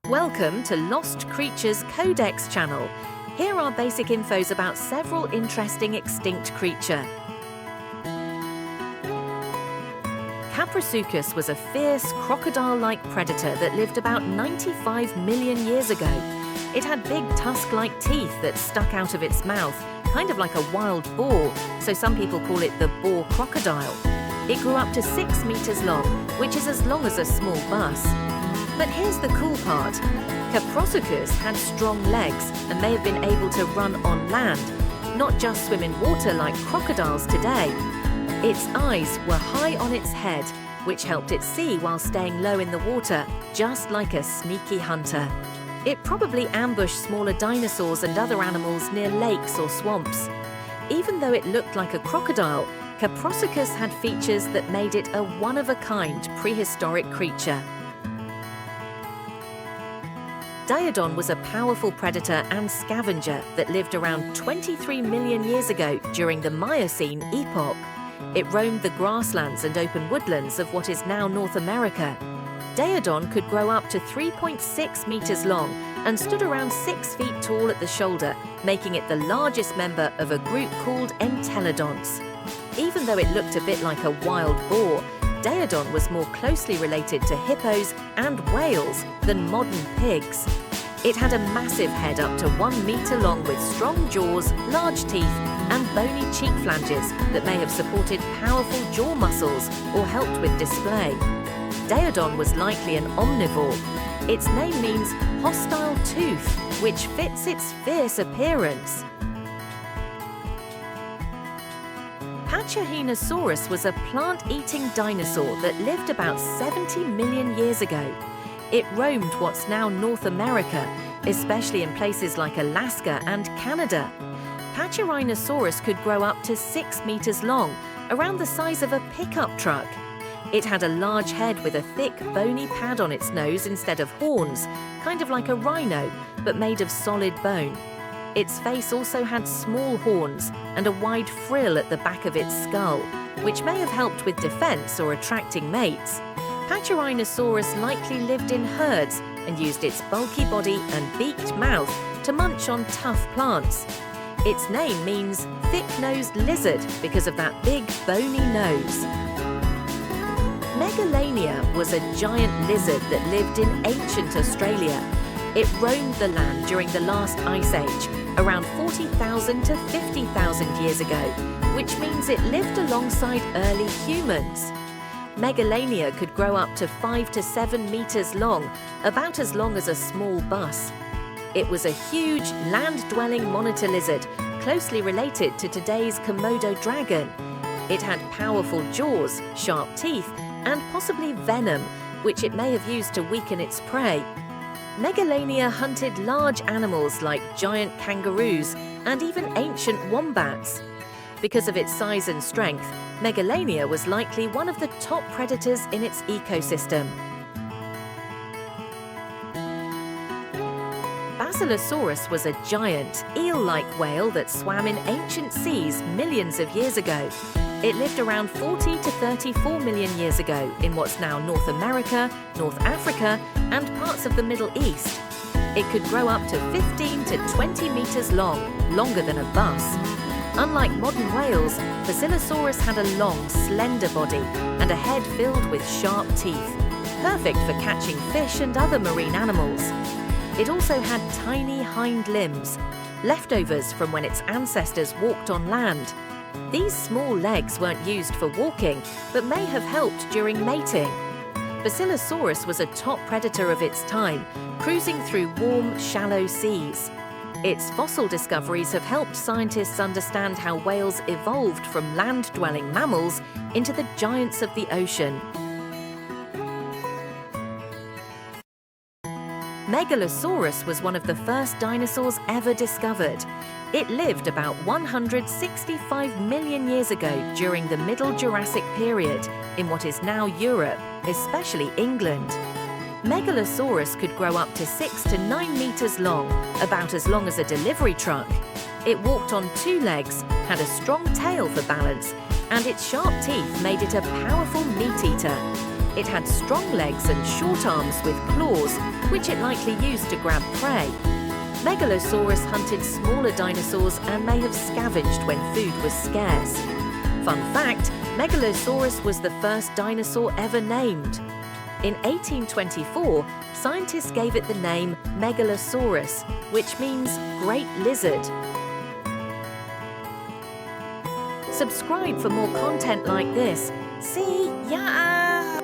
Welcome to Lost Creatures Codex channel. Here are basic infos about several interesting extinct creatures. Caprisuchus was a fierce, crocodile-like predator that lived about 95 million years ago. It had big tusk-like teeth that stuck out of its mouth, kind of like a wild boar, so some people call it the boar crocodile. It grew up to 6 meters long, which is as long as a small bus. But here's the cool part. Caprisuchus had strong legs and may have been able to run on land, not just swim in water like crocodiles today. Its eyes were high on its head, which helped it see while staying low in the water, just like a sneaky hunter. It probably ambushed smaller dinosaurs and other animals near lakes or swamps. Even though it looked like a crocodile, Caprisuchus had features that made it a one-of-a-kind prehistoric creature. Diodon was a powerful predator and scavenger that lived around 23 million years ago during the Miocene epoch. It roamed the grasslands and open woodlands of what is now North America. Diodon could grow up to 3.6 meters long and stood around 6 feet tall at the shoulder, making it the largest member of a group called Entelodonts. Even though it looked a bit like a wild boar, Diodon was more closely related to hippos and whales than modern pigs. It had a massive head up to 1 meter long with strong jaws, large teeth, and bony cheek flanges that may have supported powerful jaw muscles or helped with display. Diodon was likely an omnivore. Its name means hostile tooth, which fits its fierce appearance. Paleontology was a plant-eating dinosaur that lived about 70 million years ago. It roamed what's now North America, especially in places like Alaska and Canada. Paleontology could grow up to 6 meters long, around the size of a pickup truck. It had a large head with a thick, bony pad on its nose instead of horns, kind of like a rhino, but made of solid bone. Its face also had small horns and a wide frill at the back of its skull, which may have helped with defense or attracting mates. Paleontology likely lived in herds and used its bulky body and beaked mouth to munch on tough plants. Its name means thick-nosed lizard because of that big, bony nose. Megalodon was a giant lizard that lived in ancient Australia. It roamed the land during the last ice age, around 40,000 to 50,000 years ago, which means it lived alongside early humans. Megalodon could grow up to 5 to 7 meters long, about as long as a small bus. It was a huge, land-dwelling monitor lizard, closely related to today's Komodo dragon. It had powerful jaws, sharp teeth, and possibly venom, which it may have used to weaken its prey. Megalodon hunted large animals like giant kangaroos and even ancient wombats. Because of its size and strength, Megalodon was likely one of the top predators in its ecosystem. Basilosaurus was a giant, eel-like whale that swam in ancient seas millions of years ago. It lived around 40 to 34 million years ago in what's now North America, North Africa, and parts of the Middle East. It could grow up to 15 to 20 meters long, longer than a bus. Unlike modern whales, Basilosaurus had a long, slender body and a head filled with sharp teeth, perfect for catching fish and other marine animals. It also had tiny hind limbs, leftovers from when its ancestors walked on land. These small legs weren't used for walking, but may have helped during mating. Basilosaurus was a top predator of its time, cruising through warm, shallow seas. Its fossil discoveries have helped scientists understand how whales evolved from land-dwelling mammals into the giants of the ocean. Megaloceros was one of the first dinosaurs ever discovered. It lived about 165 million years ago during the Middle Jurassic period in what is now Europe, especially England. Megaloceros could grow up to 6 to 9 meters long, about as long as a delivery truck. It walked on 2 legs, had a strong tail for balance, and its sharp teeth made it a powerful meat eater. It had strong legs and short arms with claws, which it likely used to grab prey. Megaloceros hunted smaller dinosaurs and may have scavenged when food was scarce. Fun fact, Megaloceros was the first dinosaur ever named. In 1824, scientists gave it the name Megaloceros, which means great lizard. Subscribe for more content like this. See ya!